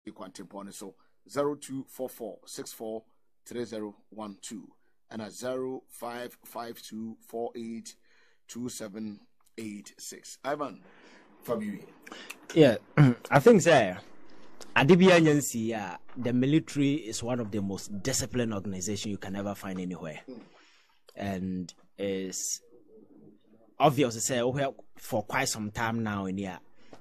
Equantipon. So 0244643012 and 0552482786. Ivan, Fabi. Yeah, I think so. The military is one of the most disciplined organizations you can ever find anywhere. And is obvious to say for quite some time now in here,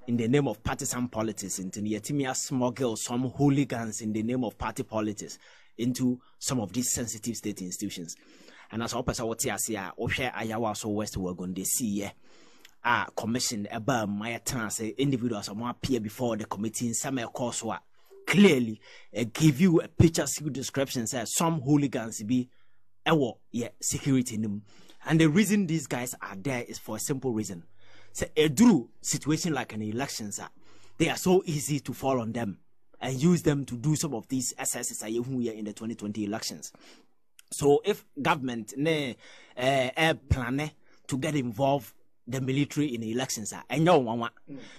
in the name of partisan politics, into Yetimia smuggle some hooligans in the name of party politics into some of these sensitive state institutions. And as opposite what you see, Ayawa so West we're going to see commission about my trans individuals are appear before the committee in some course clearly give you a picture description says some hooligans be security in them. And the reason these guys are there is for a simple reason. So a true situation like an election, they are so easy to fall on them and use them to do some of these excesses in the 2020 elections. So if government plan to get involved the military in the elections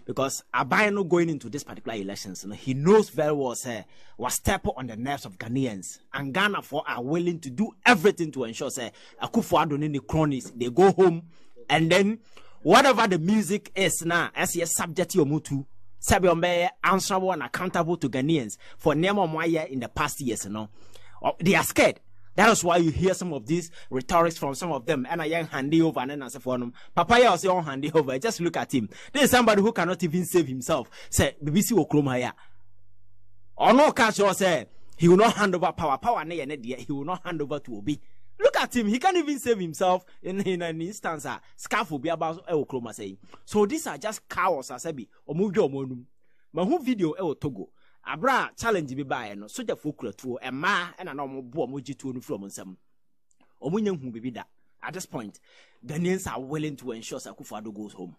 because Abaya going into this particular elections, he knows very well was step on the nerves of Ghanaians, and Ghana are willing to do everything to ensure Akufo-Addo and the cronies they go home, and then whatever the music is now as a subject to mutu answerable and accountable to Ghanaians for Nemo in the past years, they are scared. That is why you hear some of these rhetorics from some of them. And I young handy over and answer for them. Papaya was your handy over. Just look at him. There is somebody who cannot even save himself. Say, BBC Okromaya. Or no catch or say, he will not hand over power. Power, he will not hand over to Obi. Look at him. He can't even save himself in an instance. Scarf will be about Okroma saying. So these are just cowards, Asabi. Or Mujo Monum. But who video Togo? Abra challenge be by no soldier folklore to a ma and a normal bomoji to from some. Omunyan who be that. At this point, Ghanaians are willing to ensure Akufo-Addo goes home.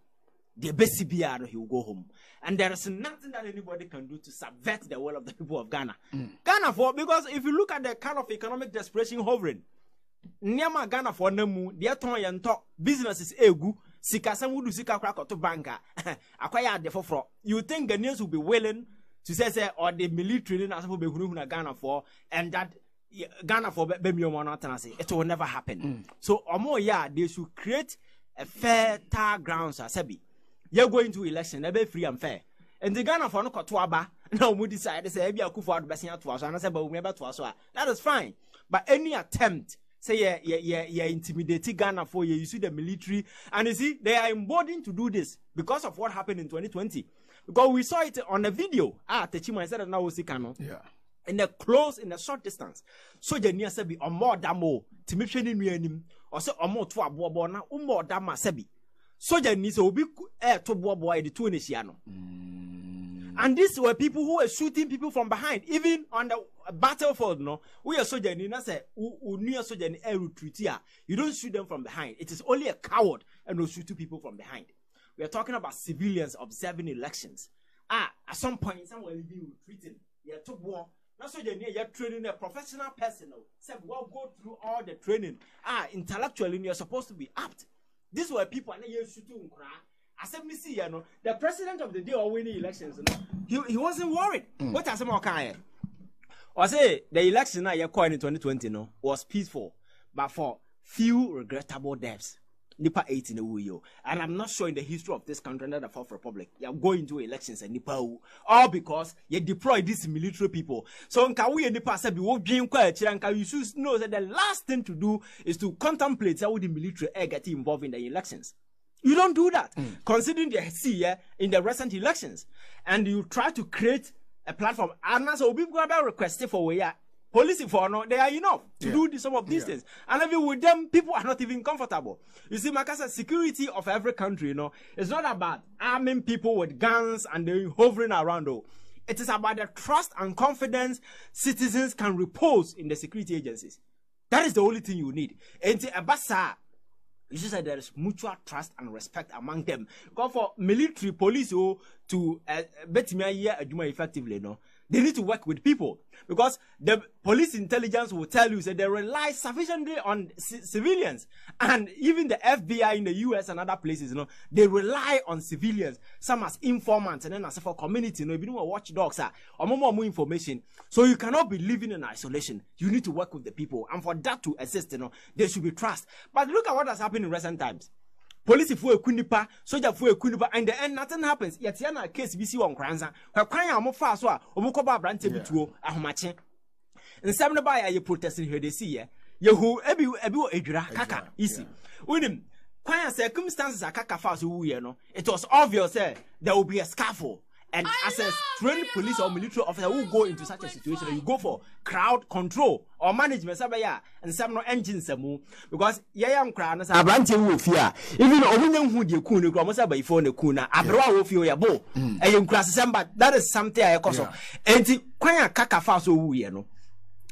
The best CBR he will go home. And there is nothing that anybody can do to subvert the will of the people of Ghana. Ghana because if you look at the kind of economic desperation hovering, Nyama Ghana for Nemu, the Aton and talk businesses egu, Sika Samudu Sika Crack to banker, acquire the for. You think Ghanaians will be willing to say or the military as for Ghana for, and that Ghana for it will never happen. So they should create a fair grounds as Sebi. You're going to election, be free and fair. And the Ghana for no Kotwaba, now we decide to say Akufo-Addo best to us, and I said, but we never to us. That is fine. But any attempt, say intimidating Ghana for you see the military, and you see they are emboldened to do this because of what happened in 2020. Because we saw it on a video. Techima said now we see Kano. Yeah. In a short distance. So the near sebi or more damo Timothy him or so or more to a boabona more dama sebi. So the needs will be to boy the Tunisiano. And these were people who were shooting people from behind, even on the battlefield. No, we are soldier Nina say near soldier in air retreat here. You don't shoot them from behind. It is only a coward and will shoot two people from behind. We are talking about civilians observing elections. At some point, someone will be retreating. You took war. That's why you're training a professional person. Say, well, go through all the training. Intellectually, you're supposed to be apt. These were people, and you're shooting. I said, me see, the president of the day or winning elections, he wasn't worried. What are some more kind? Or say, the election you're calling in 2020 was peaceful, but for few regrettable deaths. Nipa 8 in a wuyo. And I'm not sure in the history of this country under the Fourth Republic, you're going to elections and Nipa all because you deploy these military people. So in Kawi and Nipa said, we being quiet, and you should know that the last thing to do is to contemplate how the military get involved in the elections. You don't do that, considering the see in the recent elections. And you try to create a platform. And so we go requesting for where police for no, they are enough to do some of these things. And even with them, people are not even comfortable. You see, Makasa, security of every country, it's not about arming people with guns and they hovering around. It is about the trust and confidence citizens can repose in the security agencies. That is the only thing you need. And Abasa, you should say there is mutual trust and respect among them. Because for military police to bet me a year effectively, they need to work with people, because the police intelligence will tell you that they rely sufficiently on civilians, and even the FBI in the US and other places, they rely on civilians, some as informants and then as for community, if you know watchdogs are or more information. So you cannot be living in isolation. You need to work with the people, and for that to exist, there should be trust. But look at what has happened in recent times. Police for a kunipa, soldier for a kunipa, and the end nothing happens. Yet yana case BC on Kranza. Her crying more fast, or Mukoba Brante Bitu, Ahomache. And some by you protesting here, they see, Yahu Ebu Edra, Kaka, easy. With him, quiet circumstances are Kaka fast, it was obvious there will be a scaffold. And as a trained police or military officer who go into such a situation, you go for crowd control or management, and some no engines because yam crown as a branch will fear. Even who you could almost by phone the kuna, Abra will feel your bow, and you cross but that is something I cause. And the quite kaka fast,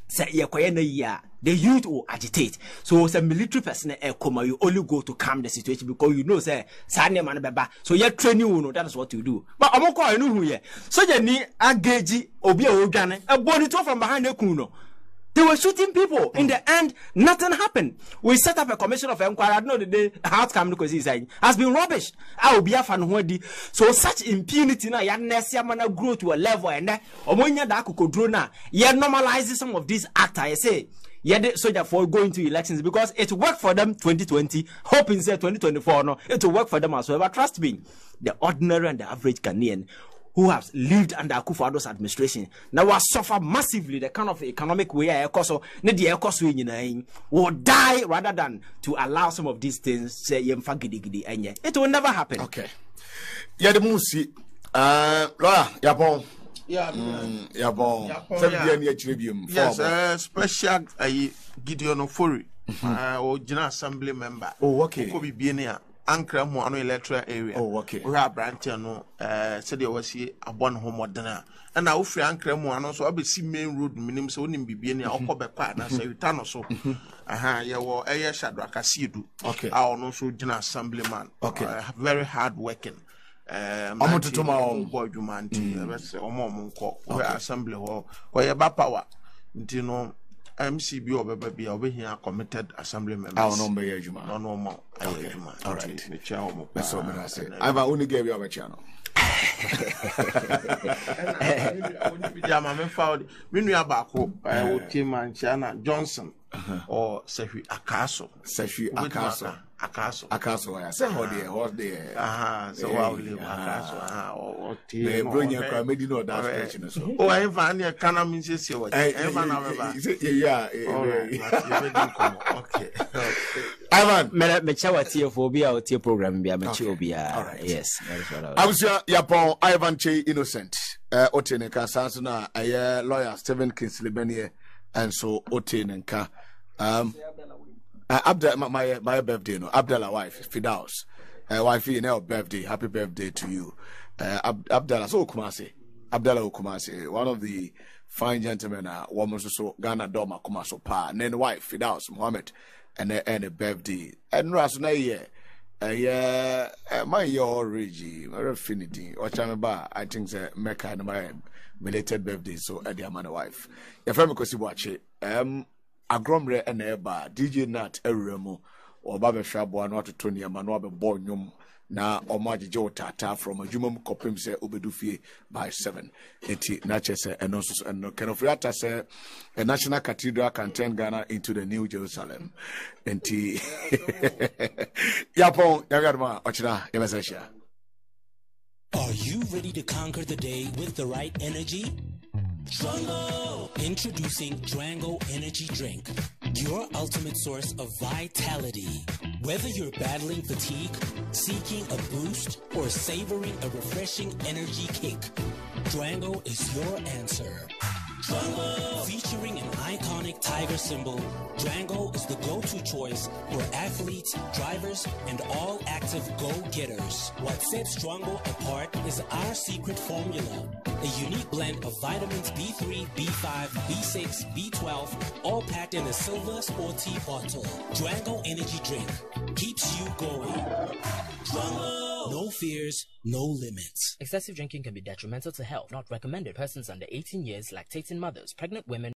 say ya the youth will agitate. So as a military person, you only go to calm the situation because say Sunday man baba. So you're training, that is what you do. But I'm not know who ye. So you need a gauge obi organ a body from behind the kuno. They were shooting people. In the end, nothing happened. We set up a commission of inquiry. I don't know the day outcome because he's saying has been rubbish. I will be a fan who so such impunity now. You grow to a level and omonya da kukodrona. You normalizes some of these acts. I say. Yeah, soldier for going to elections because it worked for them 2020, hoping say 2024 no, it will work for them as well. But trust me, the ordinary and the average Ghanaian who have lived under Akufo-Addo's administration now will suffer massively the kind of economic way will die rather than to allow some of these things say it will never happen. Okay. Yeah, the Musi Laura, Yapon. Yeah, yes, special Gideon Ofori, or General Assembly member. Oh, okay. Could be near Ankara Moano electoral area. Oh, okay. We have Brantiano, said there was here a one home dinner. And now, if Ankara Moano, so I'll be see main road minimum so wouldn't be near Okobe partner, say return or so. Aha, yeah, well, a Shadrach, I see you. Okay. I also General Assemblyman. Okay. Very hard working. I'm to tomorrow. Boy, you man, we assembly hall where your power. You know, MCB or baby over here committed assembly members. Our number, you man. No more. Okay. All right. That's what I say. I've only gave you a channel. Yeah, my man found when we are back home. I will team and Chana Johnson or Sefi Akaso. Sefi Akaso. Akaso, I say, what there. So I'll leave Akaso. Or bring your comedy, no, that's oh, I find your canna means yes, you yeah. Okay. Ivan, Mechawatia phobia or tear program be a mature. All right. Yes, that is what I was Yapon Ivan Che Innocent. Oteneka Sansona, a lawyer, Stephen Kingsley Benier, and so Otenenka. My birthday, no, Abdallah wife, Fidaus. Wife, you know, birthday, happy birthday to you. Abdallah, so Kumasi, Abdallah Kumasi, one of the fine gentlemen, woman so Ghana Doma Kumaso Pa, and then wife, Fidaus, Mohammed, and a birthday. And Rasuna, my Rigi, my affinity, or Chamaba, I think the Mecca and my belated birthday, so Eddie, my wife. Your family could see watch it. Agromre and Eba, DJ Nat Eremo, or Baba Shabo, not to Tony, Manoa Bornum, na Omaji Joe Tata from a Jumum Copim se Ubedufi by 7. Eti Natchez and also and Kenofriata say a national cathedral can turn Ghana into the New Jerusalem. Enti Yapon, Yagarma, Ochina, Yamazesha. Are you ready to conquer the day with the right energy? Drango! Introducing Drango Energy Drink, your ultimate source of vitality. Whether you're battling fatigue, seeking a boost, or savoring a refreshing energy kick, Drango is your answer. Drango! Featuring an iconic tiger symbol, Drango is the go-to choice for athletes, drivers, and all active go-getters. What sets Drango apart is our secret formula, a unique blend of vitamins B3, B5, B6, B12, all packed in a silver sporty bottle. Drango Energy Drink keeps you going. Drango! No No fears, no limits. Excessive drinking can be detrimental to health. Not recommended. Persons under 18 years, lactating mothers, pregnant women,